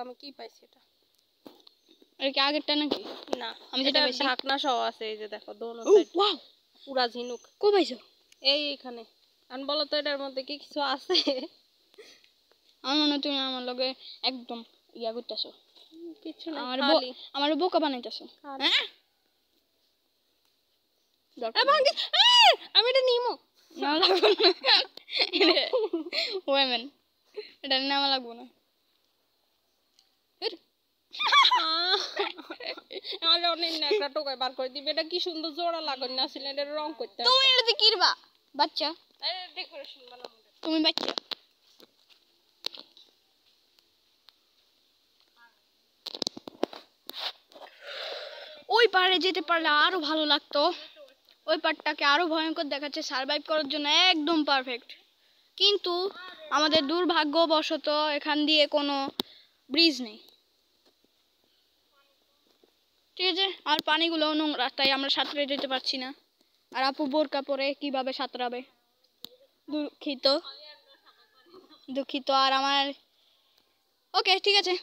আমি কি পাইছি এটা আর কি আগেরটা নাকি না আমি যেটা পাইছি ঢাকনা সহ আছে এই যে দেখো দোনো সাইড ওয়াও পুরা ঝিনুক কো পাইছো এইখানে আন বলো তো এটার মধ্যে কি কিছু আছে আমার মনে হয় তুমি আমার লগে একদম ইয়া করতেছো কিছু না খালি আমার বোকা বানাইতেছো হ্যাঁ আমি এটা নিমো না লাগবে না ওয়েমেন এটা নেওয়া লাগবে না আমার অনেক একটা টোকাই বার করে দিবে এটা কি সুন্দর জোড়া লাগান না ছিল এটা রং করতে তুমি এটাতে কিরবা বাচ্চা ডেকোরেশন বানাবো তুমি বাচ্চা ওই পারে যেতে পারলে আরো ভালো লাগতো ওই পারটাকে আরো ভয়ঙ্কর দেখাচ্ছে সার্ভাইভ করার জন্য একদম পারফেক্ট কিন্তু আমাদের দুর্ভাগ্যবশত এখান দিয়ে কোনো ব্রিজ নেই ঠিক আছে আর পানিগুলো নোংরা তাই আমরা সাঁতরে যেতে পারছি না আর আপু বোরকা পরে কিভাবে সাঁতরাবে দুঃখিত আর আমার ওকে ঠিক আছে